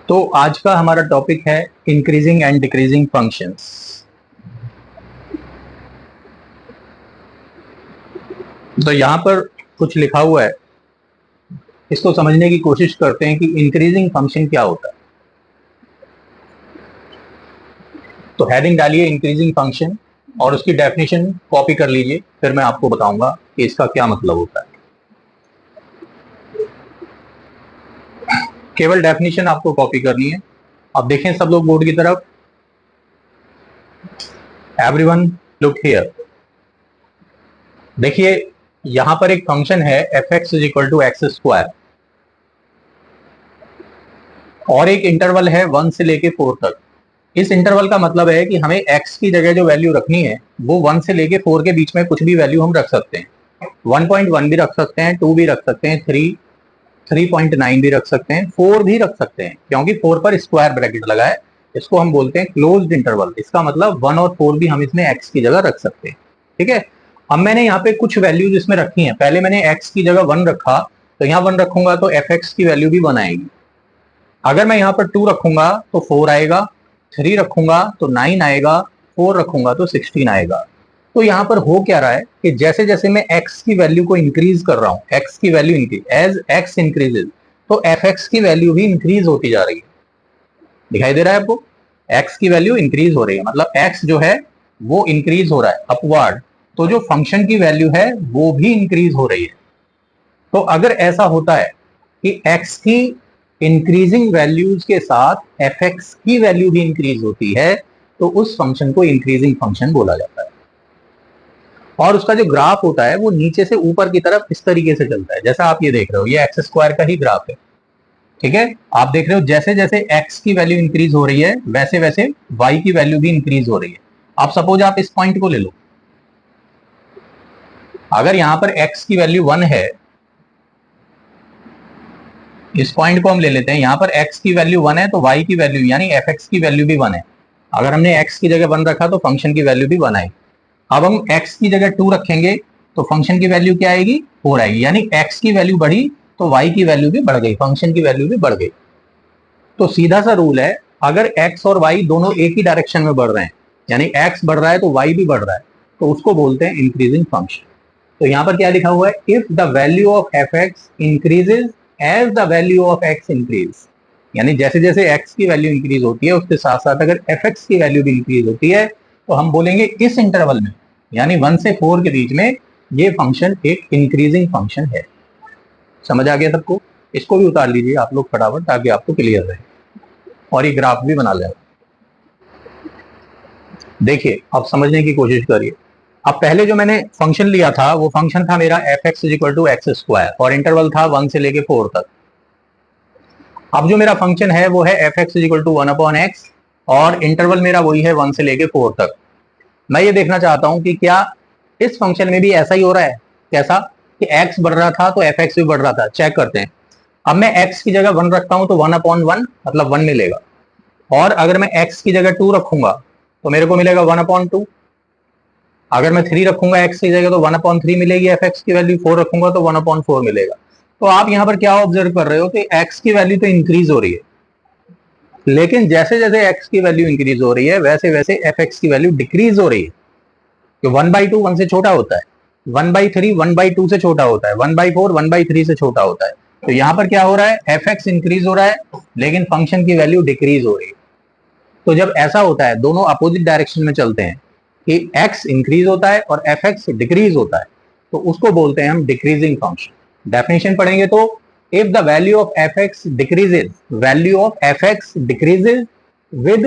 तो आज का हमारा टॉपिक है इंक्रीजिंग एंड डिक्रीजिंग फंक्शंस। तो यहां पर कुछ लिखा हुआ है, इसको समझने की कोशिश करते हैं कि इंक्रीजिंग फंक्शन क्या होता है। तो हेडिंग डालिए इंक्रीजिंग फंक्शन और उसकी डेफिनेशन कॉपी कर लीजिए, फिर मैं आपको बताऊंगा कि इसका क्या मतलब होता है। केवल डेफिनेशन आपको कॉपी करनी है। अब देखें सब लोग बोर्ड की तरफ। Everyone look here. देखिए यहां पर एक फंक्शन है f x is equal to x square और एक इंटरवल है 1 से लेके 4 तक। इस इंटरवल का मतलब है कि हमें x की जगह जो वैल्यू रखनी है वो 1 से लेके 4 के बीच में कुछ भी वैल्यू हम रख सकते हैं। 1.1 भी रख सकते हैं, 2 भी रख सकते हैं, 3.9 भी रख सकते हैं, 4 भी रख सकते हैं, क्योंकि 4 पर स्क्वायर ब्रैकेट लगा है। इसको हम बोलते हैं क्लोज्ड इंटरवल। इसका मतलब 1 और 4 भी हम इसमें x की जगह रख सकते हैं। ठीक है। अब मैंने यहाँ पे कुछ वैल्यूज इसमें रखी हैं। पहले मैंने x की जगह 1 रखा, तो यहाँ 1 रखूंगा तो एफ एक्स की वैल्यू भी 1 आएगी। अगर मैं यहाँ पर 2 रखूंगा तो 4 आएगा, 3 रखूंगा तो 9 आएगा, 4 रखूंगा तो 16 आएगा। तो यहाँ पर हो क्या रहा है कि जैसे जैसे मैं x की वैल्यू को इंक्रीज कर रहा हूँ, x की value increase, as x increases तो एफ एक्स की वैल्यू भी इंक्रीज होती जा रही है। दिखाई दे रहा है आपको? x की वैल्यू इंक्रीज हो रही है, मतलब x जो है वो इंक्रीज हो रहा है अपवर्ड, तो जो फंक्शन की वैल्यू है वो भी इंक्रीज हो रही है। तो अगर ऐसा होता है कि x की इंक्रीजिंग वैल्यूज के साथ एफ एक्स की वैल्यू भी इंक्रीज होती है, तो उस फंक्शन को इंक्रीजिंग फंक्शन बोला जाता है। और उसका जो ग्राफ होता है वो नीचे से ऊपर की तरफ इस तरीके से चलता है, जैसा आप ये देख रहे हो, ये एक्स स्क्वायर का ही ग्राफ है। ठीक है। आप देख रहे हो जैसे जैसे एक्स की वैल्यू इंक्रीज हो रही है वैसे वैसे वाई की वैल्यू भी इंक्रीज हो रही है। आप सपोज आप इस पॉइंट को ले लो, अगर यहां पर एक्स की वैल्यू 1 है, इस पॉइंट को हम ले लेते हैं, यहां पर x की वैल्यू 1 है तो y की वैल्यू यानी एफ एक्स की वैल्यू भी 1 है। अगर हमने x की जगह 1 रखा तो फंक्शन की वैल्यू भी 1 आएगी। अब हम x की जगह 2 रखेंगे तो फंक्शन की वैल्यू क्या आएगी? 4 आएगी, यानी x की वैल्यू बढ़ी तो y की वैल्यू भी बढ़ गई, फंक्शन की वैल्यू भी बढ़ गई। तो सीधा सा रूल है, अगर x और y दोनों एक ही डायरेक्शन में बढ़ रहे हैं, यानी x बढ़ रहा है तो y भी बढ़ रहा है, तो उसको बोलते हैं इंक्रीजिंग फंक्शन। तो यहां पर क्या लिखा हुआ है? If the value of f x increases as the value of x increase, यानी जैसे जैसे x की वैल्यू इंक्रीज होती है उसके साथ साथ अगर एफ एक्स की वैल्यू भी इंक्रीज होती है, तो हम बोलेंगे इस इंटरवल में यानी 1 से 4 के बीच में ये फंक्शन एक इंक्रीजिंग फंक्शन है। समझ आ गया सबको? इसको भी उतार लीजिए आप लोग फटाफट, ताकि आपको क्लियर रहे, और ये ग्राफ भी बना लेना। देखिए अब समझने की कोशिश करिए। अब पहले जो मैंने फंक्शन लिया था वो फंक्शन था मेरा f x is equal to x square और इंटरवल था 1 से लेके 4 तक। अब जो मेरा फंक्शन है वो है f x is equal to 1 upon x और इंटरवल मेरा वही है 1 से लेके 4 तक। मैं ये देखना चाहता हूं कि क्या इस फंक्शन में भी ऐसा ही हो रहा है। कैसा कि x बढ़ रहा था तो एफ एक्स भी बढ़ रहा था। चेक करते हैं। अब मैं x की जगह 1 रखता हूं तो 1 अपॉन 1 मतलब 1 मिलेगा, और अगर मैं x की जगह 2 रखूंगा तो मेरे को मिलेगा 1 अपॉन 2। अगर मैं 3 रखूंगा x की जगह तो 1 अपॉन 3 मिलेगी एफ एक्स की वैल्यू, 4 रखूंगा तो 1 अपॉन 4 मिलेगा। तो आप यहां पर क्या ऑब्जर्व कर रहे हो कि x की वैल्यू तो इंक्रीज हो रही है, लेकिन जैसे जैसे x की वैल्यू इंक्रीज हो रही है वैसे वैसे एफ एक्स की वैल्यू डिक्रीज हो रही है। तो 1/2 1 से छोटा होता है, 1/3 1/2 से छोटा होता है, 1/4 1/3 से छोटा होता है। तो यहां पर क्या हो रहा है? एफ एक्स इंक्रीज हो रहा है लेकिन फंक्शन की वैल्यू डिक्रीज हो रही है। तो जब ऐसा होता है, दोनों अपोजिट डायरेक्शन में चलते हैं कि x इंक्रीज होता है और एफ एक्स डिक्रीज होता है, तो उसको बोलते हैं हम डिक्रीजिंग फंक्शन। डेफिनेशन पढ़ेंगे तो if the value of f x decreases, value of f x decreases with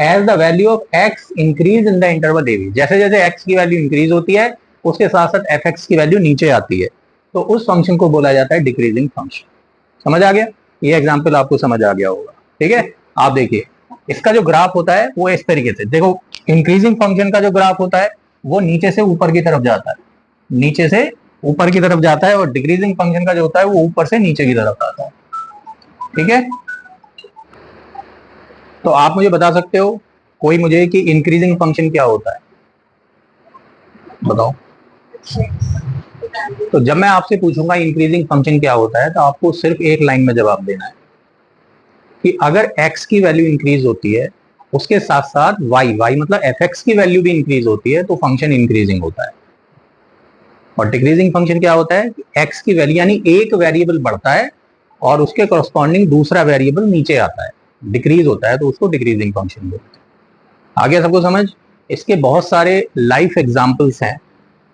as the value of x increase in the interval a b, जैसे जैसे x की वैल्यू इंक्रीज होती है उसके साथ साथ एफ एक्स की वैल्यू नीचे आती है, तो उस फंक्शन को बोला जाता है डिक्रीजिंग फंक्शन। समझ आ गया? ये एग्जांपल आपको समझ आ गया होगा। ठीक है। आप देखिए इसका जो ग्राफ होता है वो इस तरीके से देखो। इंक्रीजिंग फंक्शन का जो ग्राफ होता है वो नीचे से ऊपर की तरफ जाता है, नीचे से ऊपर की तरफ जाता है, और डिक्रीजिंग फंक्शन का जो होता है वो ऊपर से नीचे की तरफ आता है। ठीक है। तो आप मुझे बता सकते हो कोई मुझे कि इंक्रीजिंग फंक्शन क्या होता है? बताओ। तो जब मैं आपसे पूछूंगा इंक्रीजिंग फंक्शन क्या होता है तो आपको सिर्फ एक लाइन में जवाब देना है। कि अगर x की वैल्यू इंक्रीज होती है उसके साथ साथ y मतलब fx की वैल्यू भी इंक्रीज होती है तो फंक्शन इंक्रीजिंग होता है। और डिक्रीजिंग फंक्शन क्या होता है, x की वैल्यू यानी एक वेरिएबल बढ़ता है और उसके करस्पॉन्डिंग दूसरा वेरिएबल नीचे आता है, डिक्रीज होता है तो उसको डिक्रीजिंग फंक्शन बोलते हैं। आगे सबको समझ। इसके बहुत सारे लाइफ एग्जांपल्स हैं,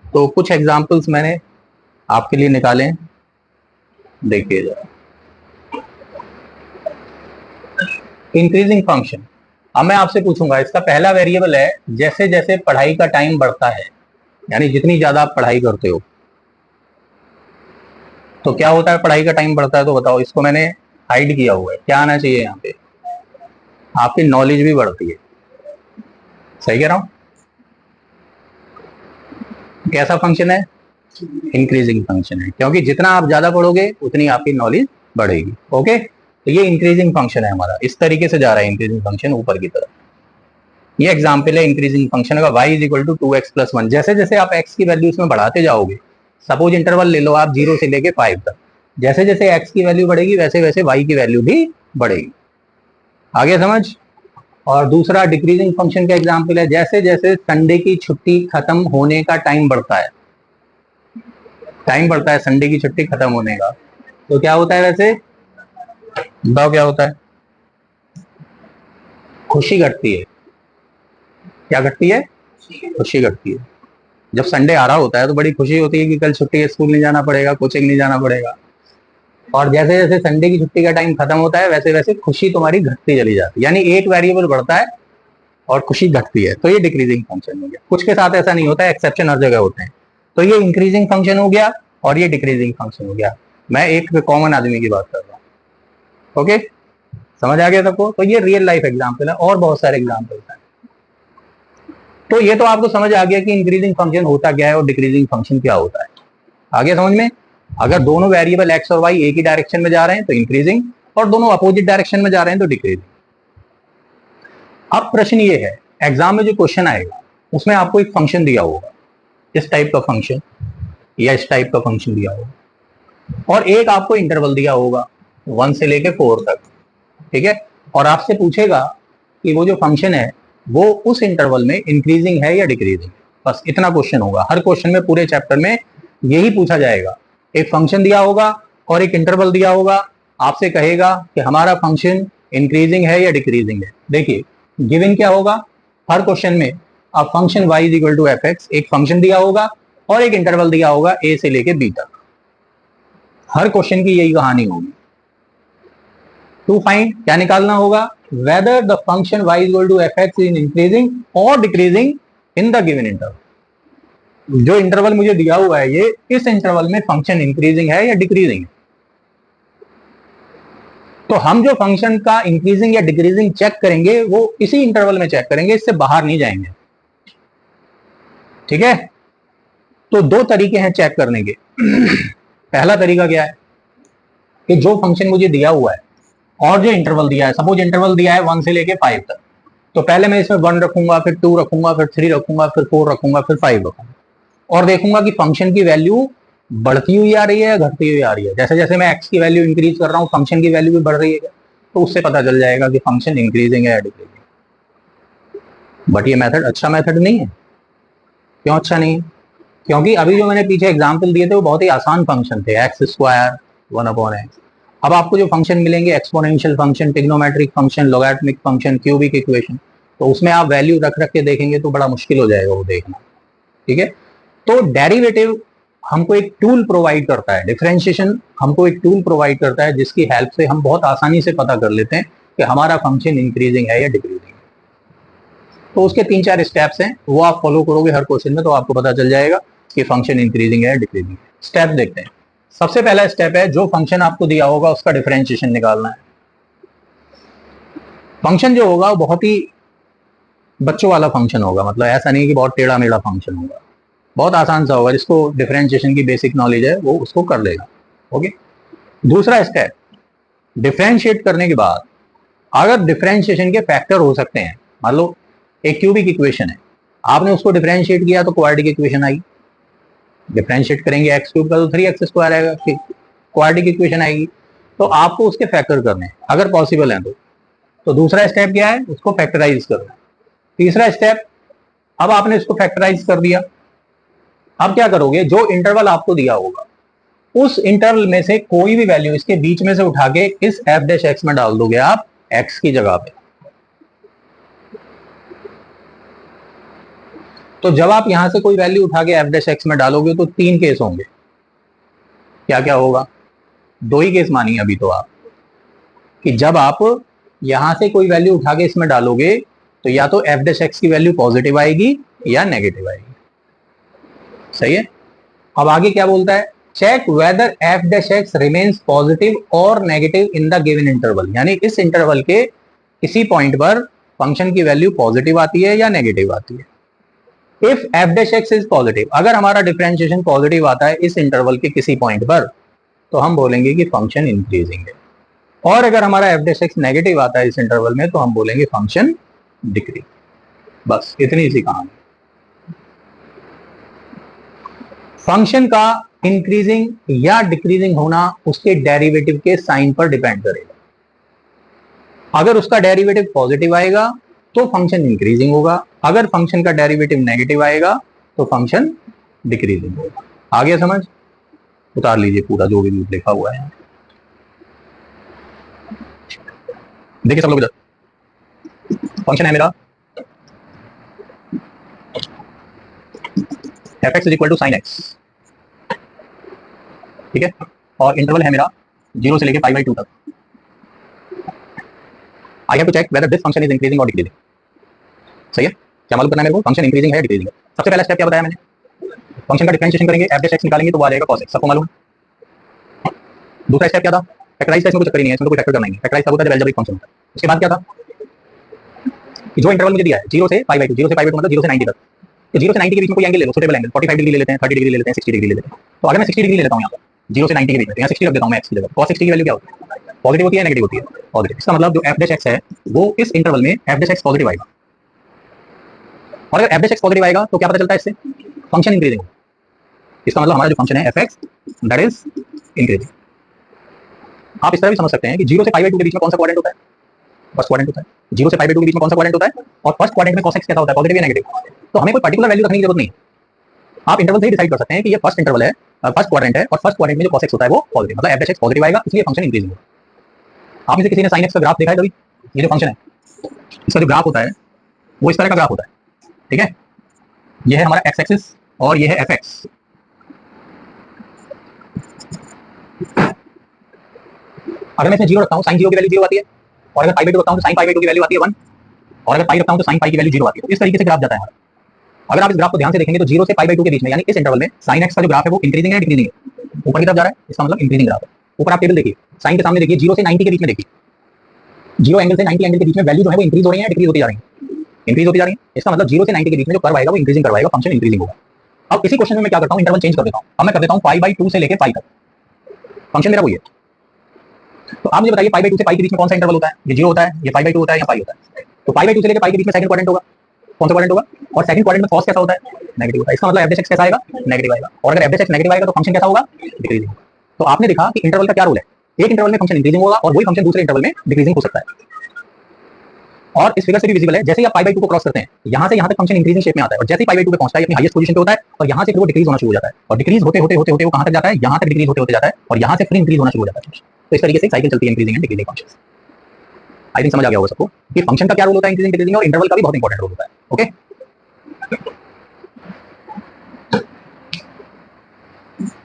तो कुछ एग्जांपल्स मैंने आपके लिए निकाले, देखिए जरा। इंक्रीजिंग फंक्शन, अब मैं आपसे पूछूंगा, इसका पहला वेरिएबल है जैसे जैसे पढ़ाई का टाइम बढ़ता है, यानी जितनी ज्यादा आप पढ़ाई करते हो तो क्या होता है, पढ़ाई का टाइम बढ़ता है तो बताओ, इसको मैंने हाइड किया हुआ है, क्या आना चाहिए यहाँ पे, आपकी नॉलेज भी बढ़ती है। सही कह रहा हूं? कैसा फंक्शन है, इंक्रीजिंग फंक्शन है, क्योंकि जितना आप ज्यादा पढ़ोगे उतनी आपकी नॉलेज बढ़ेगी। ओके, तो ये इंक्रीजिंग फंक्शन है हमारा, इस तरीके से जा रहा है इंक्रीजिंग फंक्शन ऊपर की तरफ। ये एग्जाम्पल है इंक्रीजिंग फंक्शन का, y is equal to 2x+1। जैसे जैसे आप x की वैल्यू इसमें बढ़ाते जाओगे, सपोज इंटरवल ले लो आप 0 से लेके 5 तक, जैसे जैसे x की वैल्यू बढ़ेगी वैसे वैसे y की वैल्यू भी बढ़ेगी। आगे समझ। और दूसरा डिक्रीजिंग फंक्शन का एग्जाम्पल है, जैसे जैसे संडे की छुट्टी खत्म होने का टाइम बढ़ता है, संडे की छुट्टी खत्म होने का, तो क्या होता है वैसे, बताओ क्या होता है, खुशी घटती है। क्या घटती है, खुशी घटती है। जब संडे आ रहा होता है तो बड़ी खुशी होती है कि कल छुट्टी है, स्कूल नहीं जाना पड़ेगा, कोचिंग नहीं जाना पड़ेगा। और जैसे जैसे संडे की छुट्टी का टाइम खत्म होता है वैसे वैसे खुशी तुम्हारी घटती चली जाती है, यानी एक वेरिएबल बढ़ता है और खुशी घटती है, तो ये डिक्रीजिंग फंक्शन हो गया। कुछ के साथ ऐसा नहीं होता है, एक्सेप्शन हर जगह होते हैं। तो ये इंक्रीजिंग फंक्शन हो गया और ये डिक्रीजिंग फंक्शन हो गया। मैं एक कॉमन आदमी की बात कर रहा हूँ। ओके, समझ आ गया सबको? तो ये रियल लाइफ एग्जाम्पल है और बहुत सारे एग्जाम्पल्स हैं। तो ये तो आपको समझ आ गया कि इंक्रीजिंग फंक्शन होता क्या है और डिक्रीजिंग फंक्शन क्या होता है। आगे समझ में, अगर दोनों वेरिएबल x और y एक ही डायरेक्शन में जा रहे हैं तो इंक्रीजिंग, और दोनों अपोजिट डायरेक्शन में जा रहे हैं तो डिक्रीजिंग। अब प्रश्न ये है, एग्जाम में जो क्वेश्चन आएगा उसमें आपको एक फंक्शन दिया होगा, इस टाइप का फंक्शन या इस टाइप का फंक्शन दिया होगा, और एक आपको इंटरवल दिया होगा 1 से लेके 4 तक, ठीक है। और आपसे पूछेगा कि वो जो फंक्शन है वो उस इंटरवल में इंक्रीजिंग है या डिक्रीजिंग है। बस इतना क्वेश्चन होगा हर क्वेश्चन में, पूरे चैप्टर में यही पूछा जाएगा। एक फंक्शन दिया होगा और एक इंटरवल दिया होगा, आपसे कहेगा कि हमारा फंक्शन इंक्रीजिंग है या डिक्रीजिंग है। देखिए गिवन क्या होगा हर क्वेश्चन में, अब function y is equal to f x, एक फंक्शन दिया होगा और एक इंटरवल दिया होगा a से लेके b तक। हर क्वेश्चन की यही कहानी होगी। टू फाइंड, क्या निकालना होगा, whether the function y is equal to fx is increasing or decreasing in the given interval। जो इंटरवल मुझे दिया हुआ है ये, इस इंटरवल में फंक्शन इंक्रीजिंग है या डिक्रीजिंग है। तो हम जो फंक्शन का इंक्रीजिंग या डिक्रीजिंग चेक करेंगे वो इसी इंटरवल में चेक करेंगे, इससे बाहर नहीं जाएंगे, ठीक है। तो दो तरीके हैं चेक करने के। पहला तरीका क्या है कि जो फंक्शन मुझे दिया हुआ है और जो इंटरवल दिया है, सपोज इंटरवल दिया है 1 से लेके 5 तक, तो पहले मैं इसमें 1 रखूंगा, फिर 2 रखूंगा, फिर 3 रखूंगा, फिर 4 रखूंगा, फिर 5 रखूंगा, और देखूंगा कि फंक्शन की वैल्यू बढ़ती हुई आ रही है या घटती हुई आ रही है। जैसे जैसे मैं x की वैल्यू इंक्रीज कर रहा हूँ फंक्शन की वैल्यू भी बढ़ रही है, तो उससे पता चल जाएगा कि फंक्शन इंक्रीजिंग है या डिक्रीजिंग। बट ये मेथड अच्छा मेथड नहीं है। क्यों अच्छा नहीं है? क्योंकि अभी जो मैंने पीछे एग्जाम्पल दिए थे वो बहुत ही आसान फंक्शन थे, x स्क्वायर 1/x। अब आपको जो फंक्शन मिलेंगे exponential function, trigonometric function, logarithmic function, cubic equation, तो उसमें आप वैल्यू रख रख के देखेंगे तो बड़ा मुश्किल हो जाएगा वो देखना, ठीक है। तो डेरिवेटिव हमको एक टूल प्रोवाइड करता है, डिफरेंशिएशन हमको एक टूल प्रोवाइड करता है जिसकी हेल्प से हम बहुत आसानी से पता कर लेते हैं कि हमारा फंक्शन इंक्रीजिंग है या डिक्रीजिंग है। तो उसके 3-4 स्टेप्स हैं, वो आप फॉलो करोगे हर क्वेश्चन में तो आपको पता चल जाएगा कि फंक्शन इंक्रीजिंग है या डिक्रीजिंग है। स्टेप देखते हैं। सबसे पहला स्टेप है, जो फंक्शन आपको दिया होगा उसका डिफरेंशिएशन निकालना है। फंक्शन जो होगा वो बहुत ही बच्चों वाला फंक्शन होगा, मतलब ऐसा नहीं कि बहुत टेढ़ा मेढ़ा फंक्शन होगा, बहुत आसान सा होगा। जिसको डिफरेंशिएशन की बेसिक नॉलेज है वो उसको कर लेगा। ओके, दूसरा स्टेप, डिफरेंशिएट करने के बाद अगर डिफरेंशिएशन के फैक्टर हो सकते हैं, मान लो एक क्यूबिक इक्वेशन है, आपने उसको डिफरेंशिएट किया तो क्वाड्रेटिक इक्वेशन आई। डिफरेंशिएट करेंगे x³ का तो 3x² आएगा, क्वाड्रेटिक इक्वेशन आएगी। तो आपको उसके फैक्टर करने हैं अगर पॉसिबल है तो दूसरा स्टेप क्या है, उसको फैक्टराइज करना। तीसरा स्टेप, अब आपने इसको फैक्टराइज कर दिया, अब क्या करोगे, जो इंटरवल आपको दिया होगा उस इंटरवल में से कोई भी वैल्यू इसके बीच में से उठा के इस एफ डैश एक्स में डाल दोगे आप एक्स की जगह पे। तो जब आप यहां से कोई वैल्यू उठा के एफ डैश एक्स में डालोगे तो तीन केस होंगे। क्या क्या होगा, दो ही केस मानिए अभी तो आप, कि जब आप यहां से कोई वैल्यू उठा के इसमें डालोगे तो या तो एफ डैश एक्स की वैल्यू पॉजिटिव आएगी या नेगेटिव आएगी। सही है। अब आगे क्या बोलता है, check whether F dash x remains positive और negative in the given interval, यानी इस इंटरवल के किसी पॉइंट पर फंक्शन की वैल्यू पॉजिटिव आती है या नेगेटिव आती है। If F dash x is positive, अगर हमारा डिफरेंशिएशन पॉजिटिव आता है इस इंटरवल के किसी पॉइंट पर तो हम बोलेंगे कि फंक्शन इंक्रीजिंग है, और अगर हमारा एफ डैश एक्स नेगेटिव आता है इस इंटरवल में तो हम बोलेंगे फंक्शन डिक्रीज। बस इतनी सी कहानी। फंक्शन का इंक्रीजिंग या डिक्रीजिंग होना उसके डेरिवेटिव के साइन पर डिपेंड करेगा। अगर उसका डेरिवेटिव पॉजिटिव आएगा तो फंक्शन इंक्रीजिंग होगा, अगर फंक्शन का डेरिवेटिव नेगेटिव आएगा तो फंक्शन डिक्रीजिंग होगा। आ गया समझ? उतार लीजिए पूरा जो भी लिखा हुआ है। देखिए सब लोग इधर, फंक्शन है मेरा f x is equal to sine x, ठीक है, और इंटरवल है मेरा 0 से लेके π/2 तक। I have to check whether this function is increasing और डिक्रीजिंग। सही है, क्या मालूम करना है मेरे को, फंक्शन इंक्रीजिंग है या डिक्रीजिंग है। सबसे पहला स्टेप क्या बताया मैंने, फंक्शन का डिफरेंशिएशन करेंगे, एफ डैश एक्स निकालेंगे तो वो आ जाएगा cos x, सबको मालूम है। दूसरा स्टेप क्या था, फैक्टराइज का इसमें कोई चक्कर ही नहीं है, इसमें तो कोई फैक्टर करना नहीं है, फैक्टराइज तब होता है जब अलजेब्रिक फंक्शन होता है। उसके बाद क्या था, कि जो इंटरवल मुझे दिया है 0 से π/2, 0 से π/2 मतलब 0 से 90 तक, तो 0 से 90 के बीच में कोई एंगल ले लो, सुटेबल एंगल, 45 डिग्री ले लेते हैं, 30 डिग्री ले लेते हैं, 60 डिग्री ले लेते हैं। तो अगर मैं 60 डिग्री ले लेता हूं यहां पर 0 से 90 के बीच में, तो यहां 60 रख देता हूं मैं x की जगह। cos 60 की वैल्यू क्या होती है, पॉजिटिव होती है नेगेटिव होती है, पॉजिटिव। इसका मतलब जो f डैश x है वो इस इंटरवल में f डैश x पॉजिटिव आएगा, और अगर f डैश x पॉजिटिव आएगा तो क्या पता चलता है इससे, फंक्शन इंक्रीजिंग। इसका मतलब हमारा जो फंक्शन है fx दैट इज इंक्रीजिंग। आप इस तरह भी समझ सकते हैं कि 0 से π/2 के बीच में कौन सा क्वाड्रेंट होता है, फर्स्ट क्वाड्रेंट होता है। 0 से π/2 के बीच में कौन सा क्वाड्रेंट होता है, और फर्स्ट क्वाड्रेंट में cos x कैसा होता है, पॉजिटिव या नेगेटिव। तो हमें कोई पर्टिकुलर वैल्यू रखने की जरूरत नहीं है, आप इंटरवल से ही डिसाइड कर सकते हैं कि ये फर्स्ट इंटरवल है, फर्स्ट क्वाड्रेंट है, और फर्स्ट क्वाड्रेंट में जो cos x होता है वो पॉजिटिव, मतलब f डैश x पॉजिटिव आएगा, इसलिए फंक्शन इंक्रीजिंग होगा। आप में से किसी ने sin x का ग्राफ देखा है कभी, ये जो फंक्शन है इसका जो ग्राफ होता है वो इस तरह का ग्राफ होता है, ठीक है। ये है हमारा x एक्सिस और ये है fx। अगर मैं इसमें 0 रखता हूं, sin 0 की वैल्यू 0 आती है, और अगर π/2 रखता हूं तो sin π/2 की वैल्यू आती है 1, और अगर पाई रखता हूं तो sin पाई की वैल्यू 0 आती है। तो इस तरीके से ग्राफ जाता है हमारा। अगर आप इस ग्राफ को ध्यान से देखेंगे तो 0 से π/2 के बीच में, यानी इस इंटरवल में sin x का जो ग्राफ है वो इंक्रीजिंग है डिक्रीजिंग है, ऊपर की तरफ जा रहा है, इसका मतलब इंक्रीजिंग ग्राफ है। ऊपर आप टेबल देखिए, sin के सामने देखिए 0 से 90 के बीच में देखिए, 0 एंगल से 90 एंगल के बीच में वैल्यू जो है वो इंक्रीज हो रही है डिक्रीज होती जा रही है, इंक्रीज होती जा रही है। इसका मतलब 0 से 90 के बीच में जो कर्व आएगा वो इंक्रीजिंग कर्व आएगा, फंक्शन इंक्रीजिंग होगा। अब इसी क्वेश्चन में मैं क्या करता हूं, इंटरवल चेंज कर देता हूं। अब मैं कर देता हूं π/2 से लेके पाई तक, फंक्शन मेरा वही है। तो आप मुझे बताइए π/2 से पाई के बीच में कौन सा इंटरवल होता है, ये 0 होता है, ये π/2 होता है या पाई होता है। तो π/2 से लेके पाई के बीच में सेकंड क्वाड्रेंट होगा, कौन सा क्वाड्रेंट होगा, और सेकंड क्वाड्रेंट में cos कैसा होता है, नेगेटिव होता है। इसका मतलब f डैश x कैसा आएगा, नेगेटिव आएगा, और अगर f डैश x नेगेटिव आएगा तो फंक्शन कैसा होगा, डिक्रीजिंग होगा। तो आपने देखा कि इंटरवल का क्या रोल है, एक इंटरवल में फंक्शन इंक्रीजिंग होगा और वही फंक्शन दूसरे इंटरवल में डिक्रीजिंग हो सकता है। और इस फिगर से भी विजिबल है, जैसे ही आप π/2 को क्रॉस करते हैं यहां से यहां तक फंक्शन इंक्रीजिंग शेप में आता है, और जैसे ही π/2 पे पहुंचता है अपनी हाईएस्ट पोजीशन पे होता है, और यहां से फिर वो डिक्रीज होना शुरू हो जाता है, और डिक्रीज होते होते होते होते वो कहां तक जाता है, यहां तक डिक्रीज होते होते जाता है, और यहां से फिर इंक्रीज होना शुरू हो जाता है। तो इस तरीके से साइकिल चलती है increasing and decreasing functions. I think समझ आ गया होगा सबको कि फंक्शन का क्या रोल होता है इंक्रीजिंग डिक्रीजिंग, और इंटरवल का भी बहुत इंपॉर्टेंट रोल होता है। ओके,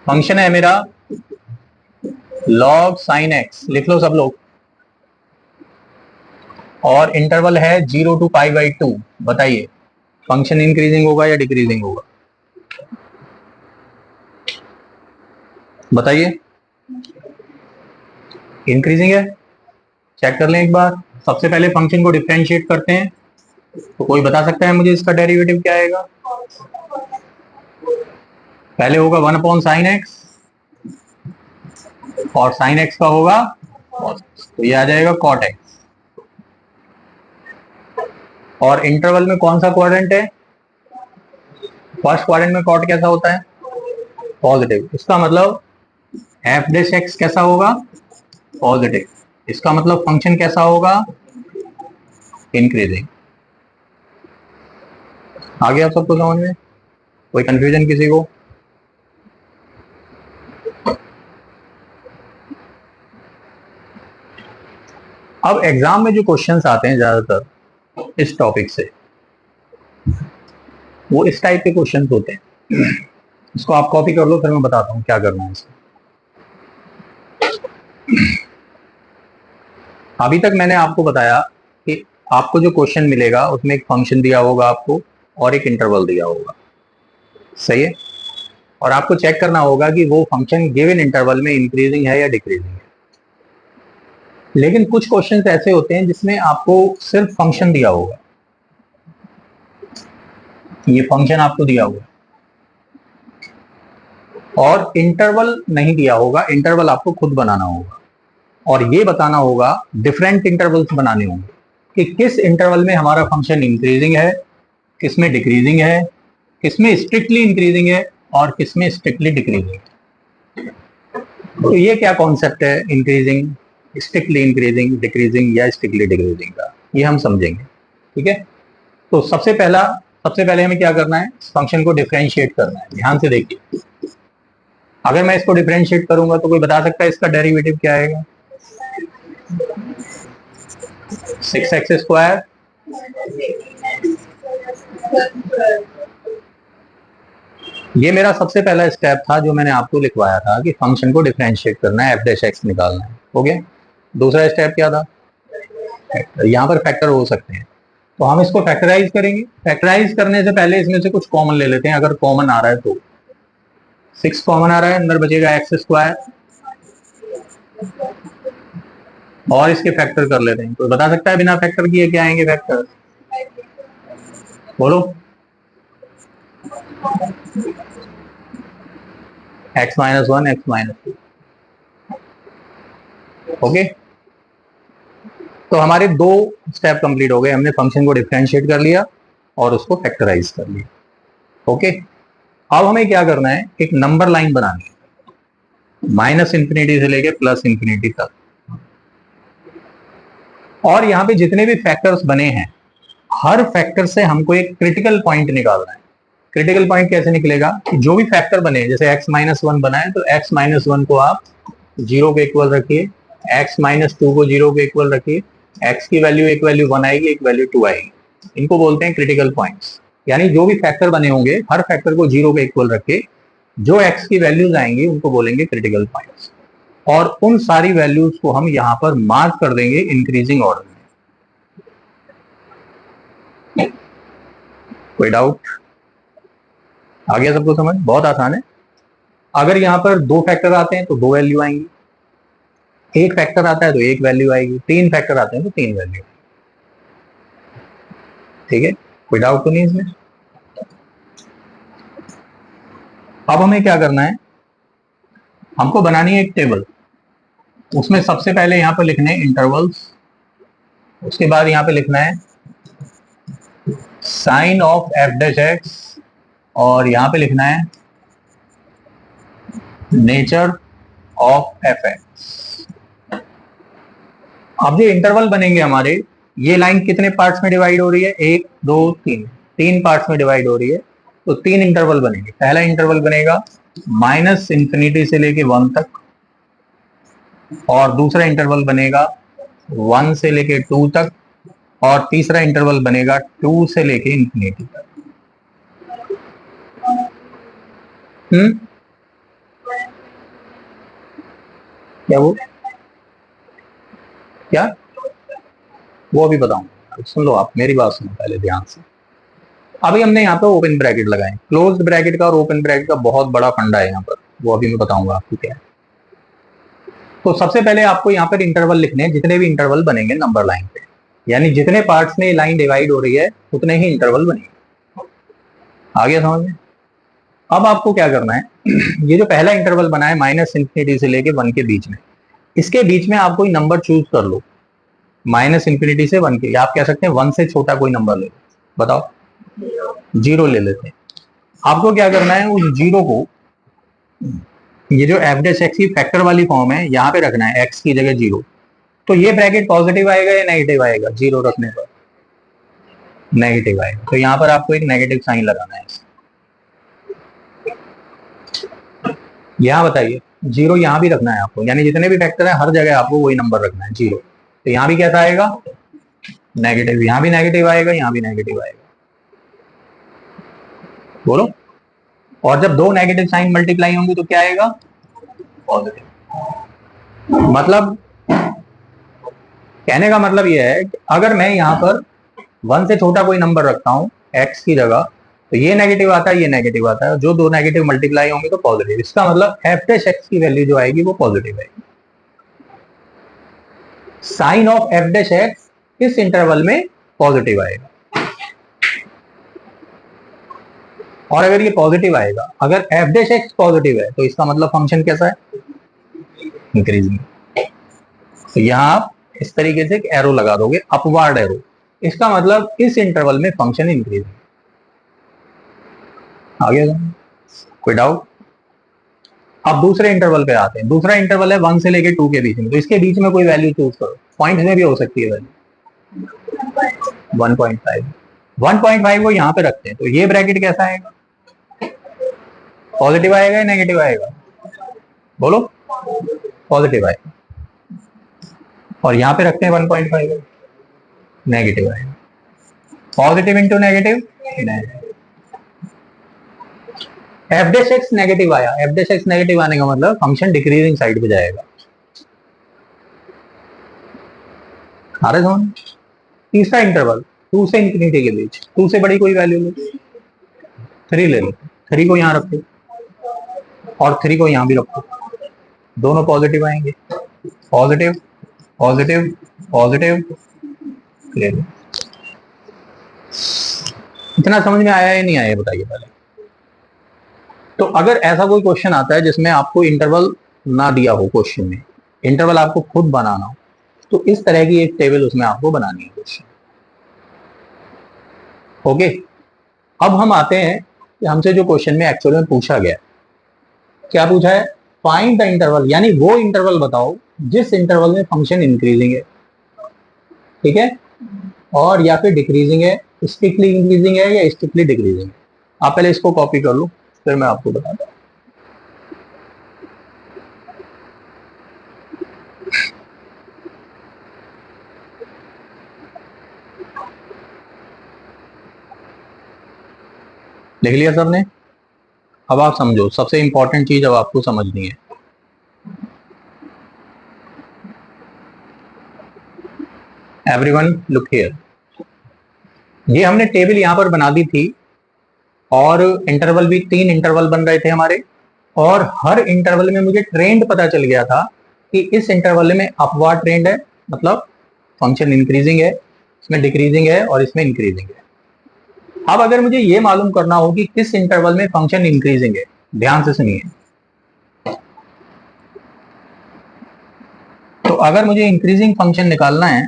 फंक्शन है मेरा log sin x, लिख लो सब लोग, और इंटरवल है 0 to π/2। बताइए फंक्शन इंक्रीजिंग होगा या डिक्रीजिंग होगा, बताइए। इंक्रीजिंग है, चेक कर लें एक बार। सबसे पहले फंक्शन को डिफरेंशिएट करते हैं, तो कोई बता सकता है मुझे इसका डेरिवेटिव क्या आएगा। पहले होगा 1/sin x, और sin x का होगा cos, तो ये आ जाएगा cot x। और इंटरवल में कौन सा क्वाड्रेंट है, फर्स्ट क्वाड्रेंट में cot कैसा होता है, पॉजिटिव। इसका मतलब f डैश x कैसा होगा, पॉजिटिव, इसका मतलब फंक्शन कैसा होगा, इंक्रीजिंग। आगे आप सबको समझ में, कोई कंफ्यूजन किसी को? अब एग्जाम में जो क्वेश्चंस आते हैं ज्यादातर इस टॉपिक से, वो इस टाइप के क्वेश्चंस होते हैं। इसको आप कॉपी कर लो, फिर मैं बताता हूं क्या करना है इसको। अभी तक मैंने आपको बताया कि आपको जो क्वेश्चन मिलेगा उसमें एक फंक्शन दिया होगा आपको और एक इंटरवल दिया होगा, सही है, और आपको चेक करना होगा कि वो फंक्शन गिवन इंटरवल में इंक्रीजिंग है या डिक्रीजिंग है। लेकिन कुछ क्वेश्चंस ऐसे होते हैं जिसमें आपको सिर्फ फंक्शन दिया होगा, ये फंक्शन आपको दिया होगा और इंटरवल नहीं दिया होगा, इंटरवल आपको खुद बनाना होगा और ये बताना होगा, डिफरेंट इंटरवल्स बनाने होंगे कि किस इंटरवल में हमारा फंक्शन इंक्रीजिंग है, किसमें डिक्रीजिंग है, किसमें स्ट्रिक्टली इंक्रीजिंग है और किसमें स्ट्रिक्टली डिक्रीजिंग है। तो ये क्या कॉन्सेप्ट है इंक्रीजिंग, स्ट्रिक्टली इंक्रीजिंग, डिक्रीजिंग या स्ट्रिक्टली डिक्रीजिंग का, ये हम समझेंगे, ठीक है। तो सबसे पहले हमें क्या करना है, फंक्शन को डिफरेंशिएट करना है। ध्यान से देखिए, अगर मैं इसको डिफरेंशिएट करूंगा तो कोई बता सकता है इसका डेरिवेटिव क्या आएगा? 6x²। ये मेरा सबसे पहला स्टेप था जो मैंने आपको लिखवाया था कि फंक्शन को डिफरेंशिएट करना है, f'(x) निकालना है, हो गया। दूसरा स्टेप क्या था, यहाँ पर फैक्टर हो सकते हैं तो हम इसको फैक्टराइज करेंगे। फैक्टराइज करने से पहले इसमें से कुछ कॉमन ले लेते हैं, अगर कॉमन आ रहा है तो 6 कॉमन आ रहा है, अंदर बचेगा x² और इसके फैक्टर कर लेते हैं। तो बता सकता है बिना फैक्टर किए क्या आएंगे फैक्टर, बोलो। x-1 x-2, okay. तो हमारे दो स्टेप कंप्लीट हो गए, हमने फंक्शन को डिफरेंशिएट कर लिया और उसको फैक्टराइज कर लिया, ओके। अब हमें क्या करना है, एक नंबर लाइन बनानी है -∞ से लेके +∞ तक, और यहाँ पे जितने भी फैक्टर्स बने हैं हर फैक्टर से हमको एक क्रिटिकल पॉइंट निकालना है। क्रिटिकल पॉइंट कैसे निकलेगा कि जो भी फैक्टर बने, जैसे x-1 बना है तो x-1 को आप 0 के इक्वल रखिए, x-2 को 0 के इक्वल रखिए, x की वैल्यू एक वैल्यू 1 आएगी, एक वैल्यू 2 आएगी, इनको बोलते हैं क्रिटिकल पॉइंट्स। यानी जो भी फैक्टर बने होंगे हर फैक्टर को 0 के इक्वल रखे, जो x की वैल्यूज आएंगी उनको बोलेंगे क्रिटिकल पॉइंट्स, और उन सारी वैल्यूज को हम यहाँ पर मार्क कर देंगे इंक्रीजिंग ऑर्डर में। कोई डाउट? आ गया सबको समझ? बहुत आसान है। अगर यहाँ पर 2 फैक्टर आते हैं तो 2 वैल्यू आएंगी, 1 फैक्टर आता है तो 1 वैल्यू आएगी, 3 फैक्टर आते हैं तो 3 वैल्यू, ठीक है। कोई डाउट तो नहीं इसमें? अब हमें क्या करना है, हमको बनानी है एक टेबल, उसमें सबसे पहले यहाँ पर लिखने हैं इंटरवल्स, उसके बाद यहाँ पे लिखना है साइन ऑफ f'(x) और यहाँ पे लिखना है नेचर ऑफ f(x). अब जो इंटरवल बनेंगे हमारे, ये लाइन कितने पार्ट्स में डिवाइड हो रही है, 1 2 3, 3 पार्ट्स में डिवाइड हो रही है, तो 3 इंटरवल बनेंगे। पहला इंटरवल बनेगा -∞ से लेके 1 तक, और दूसरा इंटरवल बनेगा 1 से लेके 2 तक, और तीसरा इंटरवल बनेगा 2 से लेके इंफिनिटी तक। क्या क्या वो अभी बताऊंगा, सुन लो आप, मेरी बात सुनो पहले ध्यान से। अभी हमने यहाँ पे ओपन ब्रैकेट लगाए, क्लोज्ड ब्रैकेट का और ओपन ब्रैकेट का बहुत बड़ा फंडा है यहाँ पर, वो अभी मैं बताऊंगा आपको क्या है। तो सबसे पहले आपको यहाँ पर इंटरवल लिखने हैं, जितने भी इंटरवल बनेंगे नंबर लाइन पे, यानी जितने पार्ट्स में ये लाइन डिवाइड हो रही है उतने ही इंटरवल बनेंगे। आ गया समझ में? अब आपको क्या करना है, ये जो पहला इंटरवल बना है -∞ से लेके 1 के बीच में, इसके बीच में आप कोई नंबर चूज कर लो, -∞ से 1 के, या आप कह सकते हैं 1 से छोटा कोई नंबर ले लो। बताओ, 0 ले लेते हैं। आपको क्या करना है, उस 0 को ये जो एफ डैश एक्स की फैक्टर वाली फॉर्म है, यहाँ पे रखना है एक्स की जगह 0। तो ये ब्रैकेट पॉजिटिव आएगा या नेगेटिव आएगा? 0 रखने पर नेगेटिव आएगा। तो यहाँ पर आपको एक नेगेटिव साइन लगाना है। यहाँ बताइए, 0 यहाँ भी रखना है आपको, यानी जितने भी फैक्टर है हर जगह आपको वही नंबर रखना है 0। तो यहाँ भी कैसा आएगा? नेगेटिव। यहाँ भी नेगेटिव आएगा, यहाँ भी नेगेटिव आएगा। बोलो। और जब दो नेगेटिव साइन मल्टीप्लाई होंगे तो क्या आएगा? पॉजिटिव। मतलब कहने का मतलब यह है कि अगर मैं यहाँ पर 1 से छोटा कोई नंबर रखता हूँ x की जगह, तो ये नेगेटिव आता है, ये नेगेटिव आता है, जो दो नेगेटिव मल्टीप्लाई होंगे तो पॉजिटिव। इसका मतलब एफ डैश एक्स की वैल्यू जो आएगी वो पॉजिटिव आएगी। Sign of f dash x इस इंटरवल में पॉजिटिव आएगा। और अगर ये पॉजिटिव आएगा, अगर एफ डैश एक्स पॉजिटिव है, तो इसका मतलब फंक्शन कैसा है? इंक्रीजिंग। तो यहां आप इस तरीके से एक एरो लगा दोगे, अपवार्ड एरो। इसका मतलब इस इंटरवल में फंक्शन इंक्रीजिंग। आगे कोई डाउट? अब दूसरे इंटरवल पे आते हैं। दूसरा इंटरवल है 1 से लेके 2 के बीच में। तो इसके बीच में कोई वैल्यू चूज करो, पॉइंट में भी हो सकती है वैल्यू। 1.5। 1.5 को यहाँ पे रखते हैं, तो ये ब्रैकेट कैसा आएगा? पॉजिटिव आएगा या नेगेटिव आएगा? बोलो। पॉजिटिव आएगा। और यहाँ पे रखते हैं 1.5, नेगेटिव आएगा। Positive into negative, F dash x negative आया। एफ डैश एक्स नेगेटिव आने का मतलब फंक्शन डिक्रीजिंग साइड पे जाएगा। आ रहे समझ? तीसरा इंटरवल 2 से इंफिनिटी के बीच, 2 से बड़ी कोई वैल्यू लो, 3 ले लो। 3 को यहाँ रखो और 3 को यहाँ भी रखो, दोनों पॉजिटिव आएंगे। पॉजिटिव पॉजिटिव पॉजिटिव, ले लो। इतना समझ में आया या नहीं आया बताइए पहले। तो अगर ऐसा कोई क्वेश्चन आता है जिसमें आपको इंटरवल ना दिया हो, क्वेश्चन में इंटरवल आपको खुद बनाना हो, तो इस तरह की एक टेबल उसमें आपको बनानी है क्वेश्चन। ओके, अब हम आते हैं कि हमसे जो क्वेश्चन में एक्चुअल में पूछा गया, क्या पूछा है? फाइंड द इंटरवल, यानी वो इंटरवल बताओ जिस इंटरवल में फंक्शन इंक्रीजिंग है, ठीक है, और या फिर डिक्रीजिंग है, स्ट्रिक्टली इंक्रीजिंग है या स्ट्रिक्टली डिक्रीजिंग है। आप पहले इसको कॉपी कर लो, फिर मैं आपको बताता हूं। लिख लिया सबने? अब आप समझो, सबसे इंपॉर्टेंट चीज अब आपको समझनी है। Everyone look here. ये हमने टेबल यहां पर बना दी थी, और इंटरवल भी 3 इंटरवल बन रहे थे हमारे, और हर इंटरवल में मुझे ट्रेंड पता चल गया था कि इस इंटरवल में अपवार्ड ट्रेंड है, मतलब फंक्शन इंक्रीजिंग है, इसमें डिक्रीजिंग है और इसमें इंक्रीजिंग है। अब अगर मुझे ये मालूम करना हो कि किस इंटरवल में फंक्शन इंक्रीजिंग है, ध्यान से सुनिए। तो अगर मुझे इंक्रीजिंग फंक्शन निकालना है,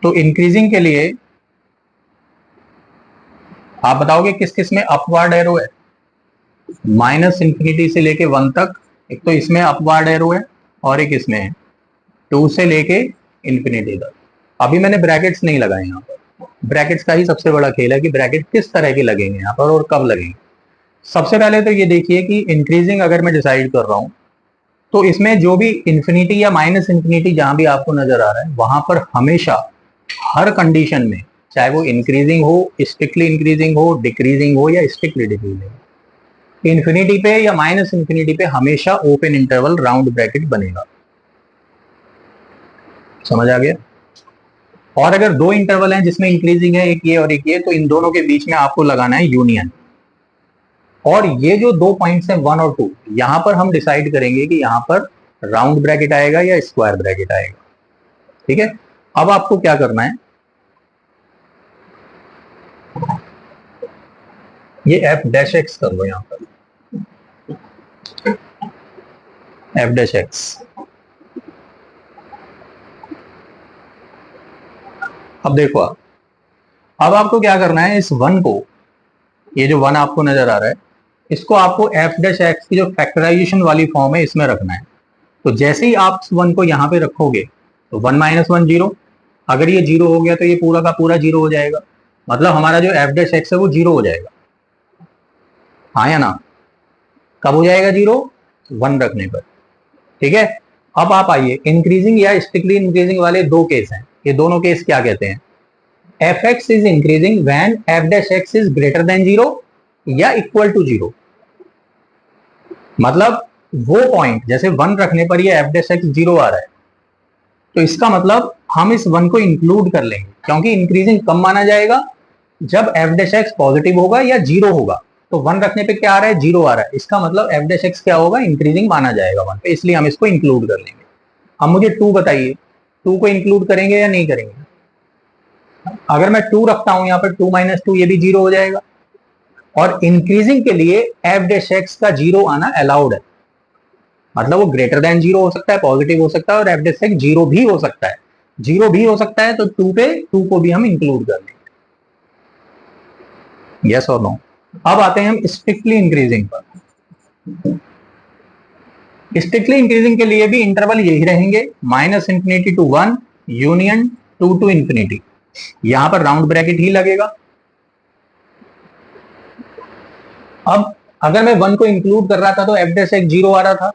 तो इंक्रीजिंग के लिए आप बताओगे किस किस में अपवार्ड एरो है। माइनस इंफिनिटी से लेके 1 तक एक तो इसमें अपवार्ड एरो है, और एक इसमें है 2 से लेके इंफिनिटी तक। अभी मैंने ब्रैकेट्स नहीं लगाए यहाँ पर। ब्रैकेट्स का ही सबसे बड़ा खेल है कि ब्रैकेट किस तरह के लगेंगे यहाँ पर और कब लगेंगे। सबसे पहले तो ये देखिए कि इंक्रीजिंग अगर मैं डिसाइड कर रहा हूं, तो इसमें जो भी इंफिनिटी या माइनस इंफिनिटी जहां भी आपको नजर आ रहा है, वहां पर हमेशा हर कंडीशन में, चाहे वो इंक्रीजिंग हो, स्ट्रिक्टली इंक्रीजिंग हो, डिक्रीजिंग हो या स्ट्रिक्टली डिक्रीजिंग हो, इंफिनिटी पे या माइनस इंफिनिटी पे हमेशा ओपन इंटरवल राउंड ब्रैकेट बनेगा। समझ आ गया? और अगर दो इंटरवल हैं जिसमें इंक्रीजिंग है, एक ये और एक ये, तो इन दोनों के बीच में आपको लगाना है यूनियन। और ये जो 2 पॉइंट्स हैं 1 और 2, यहां पर हम डिसाइड करेंगे कि यहां पर राउंड ब्रैकेट आएगा या स्क्वायर ब्रैकेट आएगा। ठीक है, अब आपको क्या करना है, ये एफ डैश एक्स कर लो यहां पर, एफ डैश एक्स। अब देखो, अब आपको क्या करना है, इस 1 को ये जो 1 आपको नजर आ रहा है, इसको आपको एफ डैश एक्स की जो फैक्टराइजेशन वाली फॉर्म है इसमें रखना है। तो जैसे ही आप 1 को यहाँ पे रखोगे तो 1 माइनस 1 जीरो, अगर ये जीरो हो गया तो ये पूरा का पूरा जीरो हो जाएगा, मतलब हमारा जो एफ डैश एक्स है वो जीरो हो जाएगा। हाँ या ना? कब हो जाएगा जीरो? 1 रखने पर। ठीक है, अब आप आइए, इंक्रीजिंग या स्ट्रिक्टली इंक्रीजिंग वाले दो केस हैं, ये दोनों केस क्या कहते हैं? F x is increasing when F dash x is greater than zero या इक्वल टू जीरो। मतलब वो पॉइंट, जैसे 1 रखने पर ये एफ डैश एक्स जीरो आ रहा है, तो इसका मतलब हम इस 1 को इंक्लूड कर लेंगे, क्योंकि इंक्रीजिंग कब माना जाएगा? जब एफ डैश एक्स पॉजिटिव होगा या जीरो होगा। तो 1 रखने पे क्या आ रहा है? जीरो आ रहा है, इसका मतलब एफ डैश एक्स क्या होगा? इंक्रीजिंग माना जाएगा 1 पे, इसलिए हम इसको इंक्लूड कर लेंगे। अब मुझे 2 बताइए, 2 को इंक्लूड करेंगे या नहीं करेंगे? अगर मैं 2 रखता हूं यहाँ पर, 2 माइनस 2, ये भी जीरो हो जाएगा। और इंक्रीजिंग के लिए एफ डैश एक्स का जीरो आना अलाउड है, मतलब वो ग्रेटर देन जीरो हो सकता है, पॉजिटिव हो सकता है, और एफ डैश एक्स जीरो भी हो सकता है। जीरो भी हो सकता है तो 2 पे 2 को भी हम इंक्लूड कर लेंगे। यस और नो? अब आते हैं हम स्ट्रिक्टली इंक्रीजिंग पर। स्ट्रिक्टली इंक्रीजिंग के लिए भी इंटरवल यही रहेंगे, minus infinity to 1 union 2 to infinity. यहां पर राउंड ब्रैकेट ही लगेगा। अब अगर मैं 1 को इंक्लूड कर रहा था तो एफ डैश एक्स जीरो आ रहा था,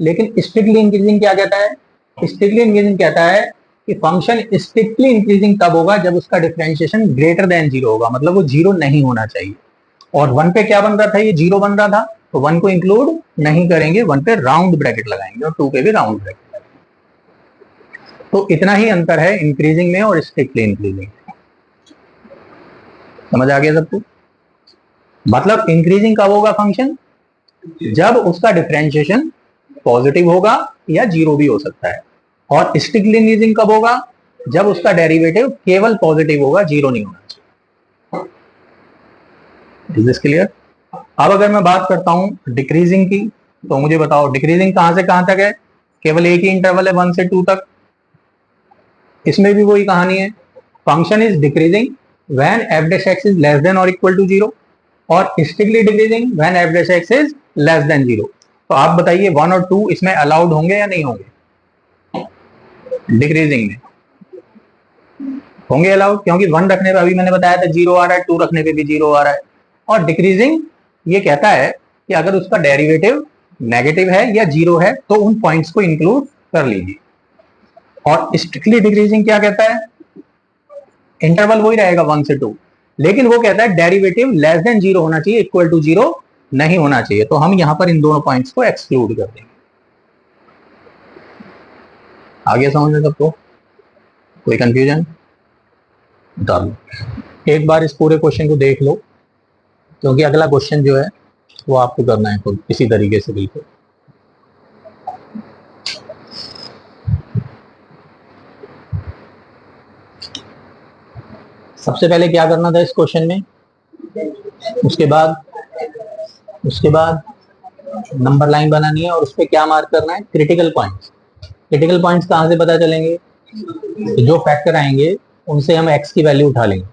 लेकिन स्ट्रिक्टली इंक्रीजिंग क्या कहता है? स्ट्रिक्टली इंक्रीजिंग कहता है कि फंक्शन स्ट्रिक्टली इंक्रीजिंग तब होगा जब उसका डिफरेंशिएशन ग्रेटर देन जीरो होगा, मतलब वो जीरो नहीं होना चाहिए। और 1 पे क्या बन रहा था? ये जीरो बन रहा था, तो 1 को इंक्लूड नहीं करेंगे, 1 पे राउंड ब्रैकेट लगाएंगे और 2 पे भी राउंड ब्रैकेट लगाएंगे। तो इतना ही अंतर है इंक्रीजिंग में और स्ट्रिक्टली इंक्रीजिंग। समझ आ गया सबको? मतलब इंक्रीजिंग कब होगा फंक्शन? जब उसका डिफरेंशिएशन पॉजिटिव होगा या जीरो भी हो सकता है। और स्ट्रिक्टली इंक्रीजिंग कब होगा? जब उसका डेरिवेटिव केवल पॉजिटिव होगा, जीरो नहीं होना चाहिए। Is this clear? अब अगर मैं बात करता हूं डिक्रीजिंग की, तो मुझे बताओ डिक्रीजिंग कहां से कहां तक है? केवल एक ही इंटरवल है 1 से 2 तक। इसमें भी वही कहानी है, function is decreasing when F dash x is less than और इक्वल टू जीरो, और strictly decreasing when F dash x is less than zero. तो आप बताइए 1 और 2 इसमें अलाउड होंगे या नहीं होंगे? डिक्रीजिंग में होंगे अलाउड, क्योंकि 1 रखने पे अभी मैंने बताया था जीरो आ रहा है, 2 रखने पे भी जीरो आ रहा है। और डिक्रीजिंग ये कहता है कि अगर उसका डेरिवेटिव नेगेटिव है या जीरो है तो उन पॉइंट्स को इंक्लूड कर लीजिए। और स्ट्रिक्टली डिक्रीजिंग क्या कहता है? इंटरवल वही रहेगा 1 से 2, लेकिन वो कहता है डेरिवेटिव लेस देन जीरो होना चाहिए, इक्वल टू जीरो नहीं होना चाहिए। तो हम यहां पर इन दोनों पॉइंट्स को एक्सक्लूड कर देंगे। आगे समझ में सबको? कोई कंफ्यूजन? डालो एक बार इस पूरे क्वेश्चन को देख लो, क्योंकि अगला क्वेश्चन जो है वो आपको करना है खुद इसी तरीके से बिल्कुल। सबसे पहले क्या करना था इस क्वेश्चन में? उसके बाद नंबर लाइन बनानी है और उस पर क्या मार्क करना है? Critical points. क्रिटिकल पॉइंट्स कहां से पता चलेंगे? जो फैक्टर आएंगे उनसे हम एक्स की वैल्यू उठा लेंगे,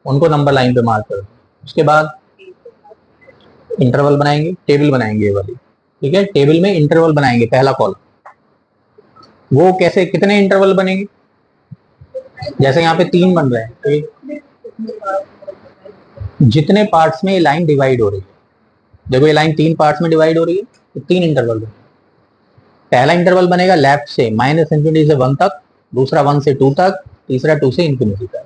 उनको नंबर लाइन पे मार्क कर देंगे। उसके बाद इंटरवल बनाएंगे, टेबल बनाएंगे ये वाली, ठीक है? टेबल में इंटरवल बनाएंगे, पहला कॉलम। वो कैसे, कितने इंटरवल बनेंगे? जैसे यहाँ पे 3 बन रहे हैं, तो जितने पार्ट्स में ये लाइन डिवाइड हो रही है, देखो ये लाइन 3 पार्ट्स में डिवाइड हो रही है, तो 3 इंटरवल बनेंगे। पहला इंटरवल बनेगा लेफ्ट से माइनस इंफिनिटी से 1 तक, दूसरा 1 से 2 तक, तीसरा 2 से इंफिनिटी तक।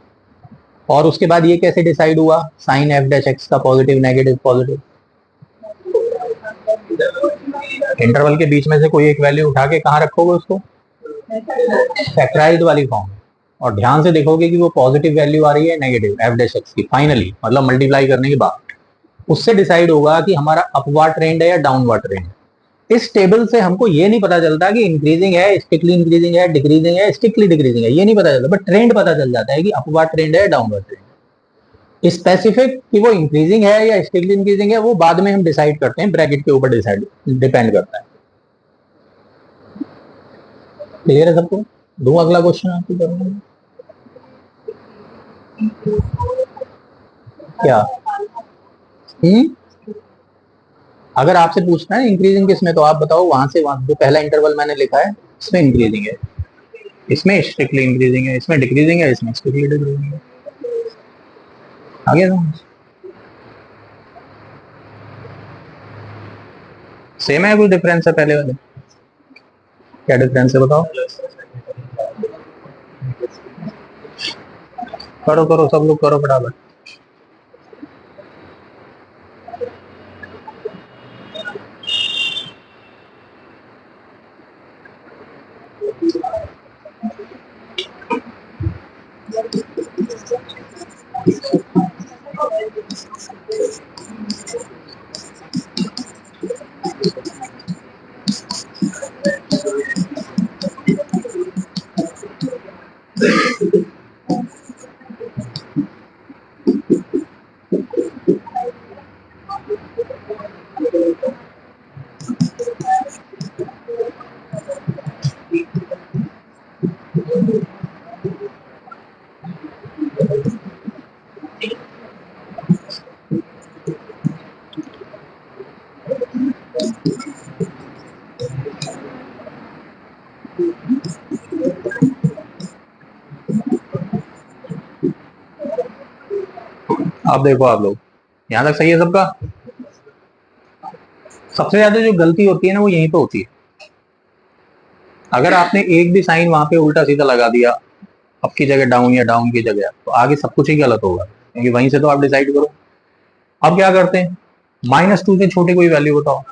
और उसके बाद ये कैसे डिसाइड हुआ? साइन एफ डैश एक्स का पॉजिटिव नेगेटिव पॉजिटिव। इंटरवल के बीच में से कोई एक वैल्यू उठा के कहाँ रखोगे उसको? फैक्टराइज्ड वाली फॉर्म में। और ध्यान से देखोगे कि वो पॉजिटिव वैल्यू आ रही है नेगेटिव एफ डैश एक्स की, फाइनली मतलब मल्टीप्लाई करने के बाद उससे डिसाइड होगा कि हमारा अपवर्ड ट्रेंड है या डाउनवर्ड ट्रेंड है। इस टेबल से हमको ये नहीं पता चलता कि इंक्रीजिंग है, स्ट्रिक्टली इंक्रीजिंग है, डिक्रीजिंग है, स्ट्रिक्टली डिक्रीजिंग है, ये नहीं पता चलता, बट ट्रेंड पता चल जाता है कि अपवर्ड ट्रेंड है या डाउनवर्ड ट्रेंड है। स्पेसिफिक कि वो इंक्रीजिंग है या स्ट्रिक्टली इंक्रीजिंग है वो बाद में हम डिसाइड करते हैं, ब्रैकेट के ऊपर डिपेंड करता है। क्लियर है सबको? दो अगला क्वेश्चन आपको करना है क्या? अगर आपसे पूछना है इंक्रीजिंग किसमें, तो आप बताओ वहां से वहां जो पहला इंटरवल मैंने लिखा है इसमें इंक्रीजिंग है, इसमें स्ट्रिक्टली इंक्रीजिंग है, इसमें डिक्रीजिंग है, इसमें स्ट्रिक्टली डिक्रीजिंग है। आगे सेम है, कुछ डिफरेंस है पहले वाले? क्या डिफरेंस है बताओ? करो करो सब लोग करो फटाफट। आप देखो आप लोग यहां तक सही है सबका? सबसे ज्यादा जो गलती होती है ना वो यहीं पे होती है। अगर आपने एक भी साइन वहां पे उल्टा सीधा लगा दिया, अप की जगह डाउन या डाउन की जगह, तो आगे सब कुछ ही गलत होगा, क्योंकि वहीं से तो आप डिसाइड करो। अब क्या करते हैं, -2 से छोटी कोई वैल्यू बताओ।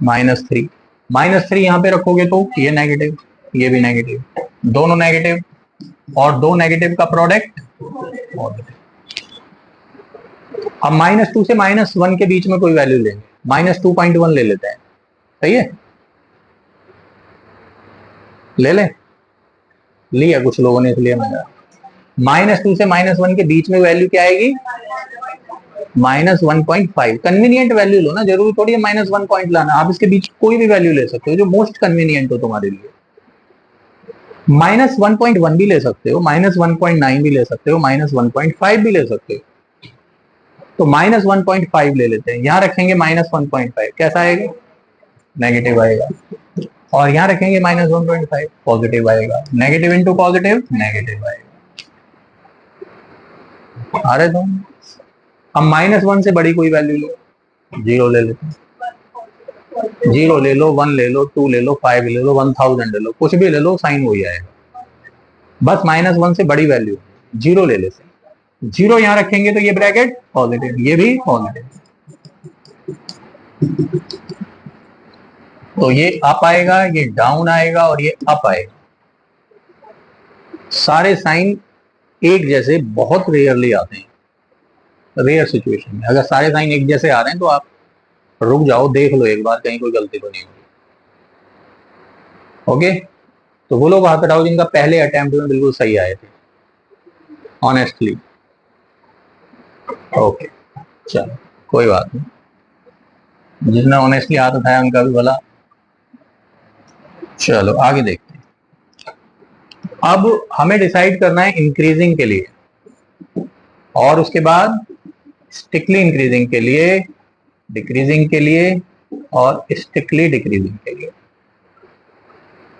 -3, -3 यहाँ पे रखोगे तो ये नेगेटिव, ये भी नेगेटिव, दोनों नेगेटिव, और दो नेगेटिव का प्रोडक्ट पॉजिटिव। अब -2 से -1 के बीच में कोई वैल्यू लेंगे, -2.1 ले लेते हैं, सही है? ले लें, लिया कुछ लोगों ने, इसलिए मैंने -2 से -1 के बीच में वैल्यू क्या आएगी, -1.5। कन्वीनियंट वैल्यू लो ना, जरूरी थोड़ी है -1 पॉइंट लाना, आप इसके बीच कोई भी वैल्यू ले सकते हो जो मोस्ट कन्वीनियंट हो तुम्हारे लिए। -1.1 भी ले सकते हो, -1.9 भी ले सकते हो, -1.5 भी ले सकते हो। तो -1.5 ले लेते हैं, यहां रखेंगे -1.5, कैसा आएगा, नेगेटिव आएगा। और यहां रखेंगे -1.5, पॉजिटिव आएगा। नेगेटिव इंटू पॉजिटिव नेगेटिव आएगा। आ रहे तुम? अब -1 से बड़ी कोई वैल्यू लो, 0 ले लेते हैं, 0 ले लो, 1 ले लो, 2 ले लो, 5 ले लो, 1000 ले लो, कुछ भी ले लो, साइन हो जाएगा। बस -1 से बड़ी वैल्यू 0 ले लेते हैं, 0 यहां रखेंगे तो ये ब्रैकेट पॉजिटिव, ये भी पॉजिटिव, तो ये अप आएगा, ये डाउन आएगा, और ये अप आएगा। सारे साइन एक जैसे बहुत रेयरली आते हैं, रेयर सिचुएशन में। अगर सारे साइन एक जैसे आ रहे हैं तो आप रुक जाओ, देख लो एक बार कहीं कोई गलती तो नहीं होगी। ओके, तो वो लोग हाथ उठाओ जिनका पहले अटेम्प्ट में बिल्कुल सही आए थे, ऑनेस्टली। ओके, चलो कोई बात नहीं, जिसने ऑनेस्टली हाथ उठाया उनका भी भला। चलो आगे देखते हैं। अब हमें डिसाइड करना है इंक्रीजिंग के लिए, और उसके बाद स्ट्रिक्टली इंक्रीजिंग के लिए, डिक्रीजिंग के लिए, और स्ट्रिक्टली डिक्रीजिंग के लिए।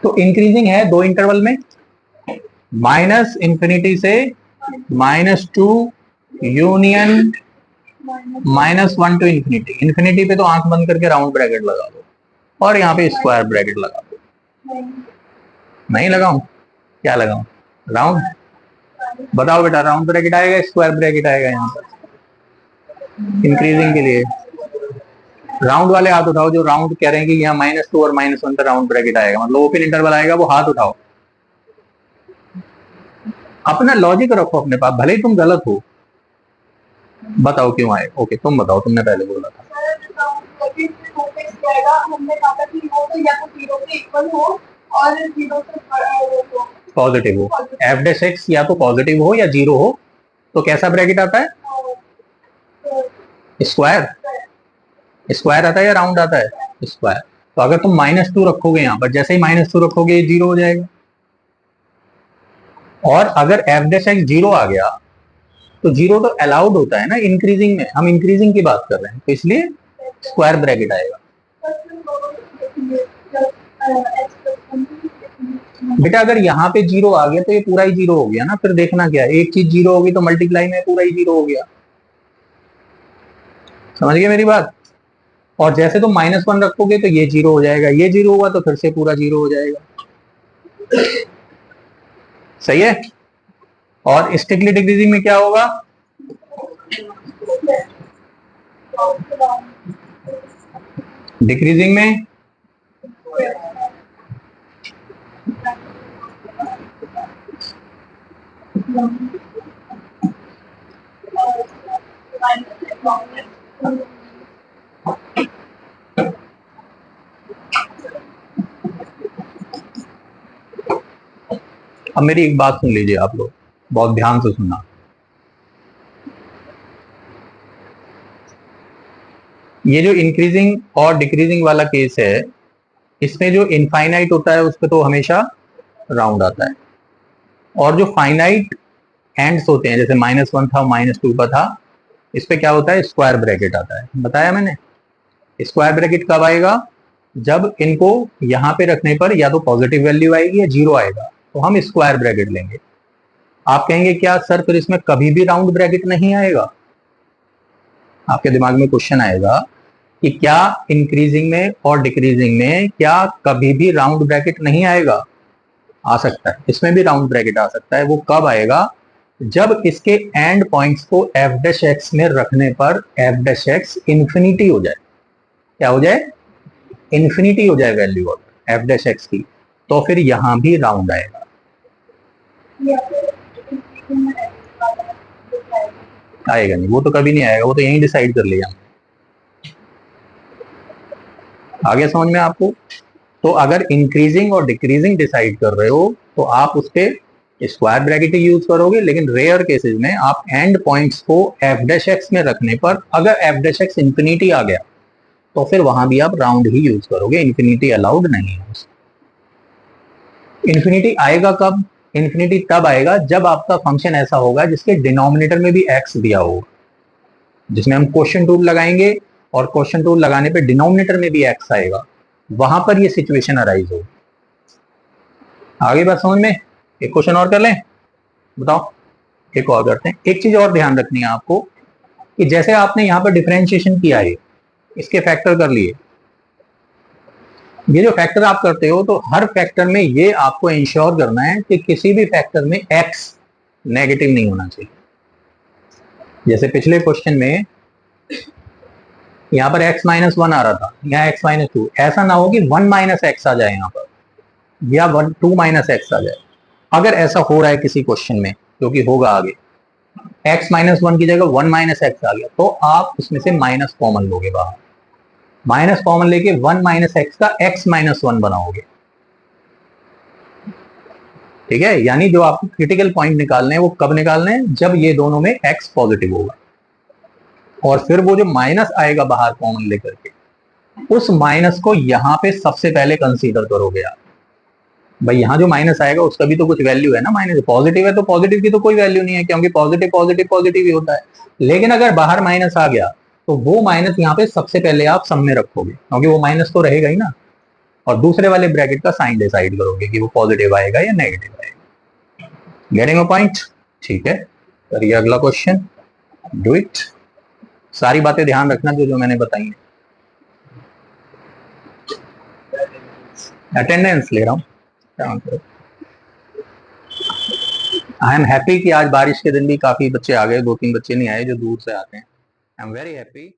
तो इंक्रीजिंग है दो इंटरवल में, -∞ से -2 यूनियन -1 टू इंफिनिटी। इंफिनिटी पे तो आंख बंद करके राउंड ब्रैकेट लगा दो, और यहाँ पे स्क्वायर ब्रैकेट लगा दो। नहीं लगाऊं? क्या लगाऊं? राउंड? बताओ बेटा, राउंड ब्रैकेट आएगा, स्क्वायर ब्रैकेट आएगा यहाँ पर इंक्रीजिंग के लिए? राउंड वाले हाथ उठाओ जो राउंड कह रहे हैं कि यहाँ -2 और -1 का राउंड ब्रैकेट आएगा, मतलब ओपन इंटरवल आएगा, वो हाथ उठाओ। अपना लॉजिक रखो अपने पास, भले ही तुम गलत हो। बताओ क्यों आए? ओके तुम बताओ, तुमने पहले बोला था। पॉजिटिव हो, f' या तो पॉजिटिव हो या 0 हो, तो कैसा ब्रैकेट आता है? स्क्वायर। स्क्वायर आता है या राउंड आता है? स्क्वायर। तो अगर तुम -2 रखोगे यहाँ पर, जैसे ही -2 रखोगे ये 0 हो जाएगा। और अगर f' 0 आ गया तो जीरो तो अलाउड होता है ना इंक्रीजिंग में, हम इंक्रीजिंग की बात कर रहे हैं, तो इसलिए स्क्वायर ब्रैकेट आएगा। बेटा अगर यहाँ पे जीरो आ गया तो ये पूरा ही जीरो हो गया ना, फिर देखना क्या है, एक चीज जीरो होगी तो मल्टीप्लाई में पूरा ही जीरो हो गया। समझ गए मेरी बात? और जैसे तुम -1 रखोगे तो ये जीरो हो जाएगा, ये जीरो हुआ तो फिर से पूरा जीरो हो जाएगा। सही है? और स्ट्रिक्टली डिक्रीजिंग में क्या होगा? डिक्रीजिंग में अब मेरी एक बात सुन लीजिए आप लोग, बहुत ध्यान से सुनना। ये जो इंक्रीजिंग और डिक्रीजिंग वाला केस है, इसमें जो इनफाइनाइट होता है उस पर तो हमेशा राउंड आता है, और जो फाइनाइट एंड्स होते हैं जैसे -1 था, -2 का था, इस पे क्या होता है? स्क्वायर ब्रैकेट आता है। बताया मैंने, स्क्वायर ब्रैकेट कब आएगा? जब इनको यहां पे रखने पर या तो पॉजिटिव वैल्यू आएगी या जीरो आएगा, तो हम स्क्वायर ब्रैकेट लेंगे। आप कहेंगे क्या सर फिर इसमें कभी भी राउंड ब्रैकेट नहीं आएगा? आपके दिमाग में क्वेश्चन आएगा कि क्या इंक्रीजिंग में और डिक्रीजिंग में क्या कभी भी राउंड ब्रैकेट नहीं आएगा? आ सकता है, इसमें भी राउंड ब्रैकेट आ सकता है। वो कब आएगा? जब इसके एंड पॉइंट्स को एफ डैश एक्स में रखने पर एफ डैश एक्स इंफिनिटी हो जाए। क्या हो जाए? इंफिनिटी हो जाए value of f dash x की, तो फिर यहां भी राउंड आएगा। आएगा नहीं, वो तो कभी नहीं आएगा, वो तो यहीं डिसाइड कर लिया। आगे समझ में आपको? तो अगर इंक्रीजिंग और डिक्रीजिंग डिसाइड कर रहे हो तो आप उस पे स्क्वायर ब्रैकेट ही यूज करोगे, लेकिन रेयर केसेस में आप एंड पॉइंट्स को एफ डैश एक्स में रखने पर अगर एफ डैश एक्स इंफिनिटी आ गया तो फिर वहां भी आप राउंड ही यूज करोगे, इंफिनिटी अलाउड नहीं है। इंफिनिटी आएगा कब? इंफिनिटी तब आएगा जब आपका फंक्शन ऐसा होगा जिसके डिनोमिनेटर में भी एक्स दिया होगा, जिसमें हम क्वेश्चन टूल लगाएंगे और क्वेश्चन टूल लगाने पे डिनोमिनेटर में भी एक्स आएगा, वहां पर ये सिचुएशन अराइज होगी। आगे बात समझ में? एक क्वेश्चन और कर लें, बताओ। एक और करते हैं। एक चीज और ध्यान रखनी है आपको कि जैसे आपने यहां पर डिफरेंशिएशन किया है, इसके फैक्टर कर लिए, ये जो फैक्टर आप करते हो तो हर फैक्टर में ये आपको इंश्योर करना है कि किसी भी फैक्टर में एक्स नेगेटिव नहीं होना चाहिए। जैसे पिछले क्वेश्चन में यहां पर x-1 आ रहा था, यहाँ x-2, ऐसा ना हो कि 1 - x आ जाए यहां पर, या 2 - x आ जाए। अगर ऐसा हो रहा है किसी क्वेश्चन में, जो कि होगा आगे, x-1 की जगह 1 - x आ गया, तो आप उसमें से माइनस कॉमन लोगे बाहर, माइनस कॉमन लेके 1 - x का x-1 बनाओगे। ठीक है? यानी जो आपको क्रिटिकल पॉइंट निकालने हैं वो कब निकालने हैं? जब ये दोनों में x पॉजिटिव होगा, और फिर वो जो माइनस आएगा बाहर कॉमन लेकर के, उस माइनस को यहां पे सबसे पहले कंसीडर करोगे आप। भाई यहां जो माइनस आएगा उसका भी तो कुछ वैल्यू है ना, माइनस पॉजिटिव है तो पॉजिटिव की तो कोई वैल्यू नहीं है, क्योंकि पॉजिटिव पॉजिटिव पॉजिटिव ही होता है। लेकिन अगर बाहर माइनस आ गया तो वो माइनस यहाँ पे सबसे पहले आप सम में रखोगे, क्योंकि वो माइनस तो रहेगा ही ना, और दूसरे वाले ब्रैकेट का साइन डिसाइड करोगे कि वो पॉजिटिव आएगा या नेगेटिव आएगा। Getting a point? ठीक है, करिए अगला क्वेश्चन, डू इट। सारी बातें ध्यान रखना जो जो मैंने बताई है। अटेंडेंस ले रहा हूँ। आई एम हैप्पी कि आज बारिश के दिन भी काफी बच्चे आ गए, 2-3 बच्चे नहीं आए जो दूर से आते हैं। I am very happy.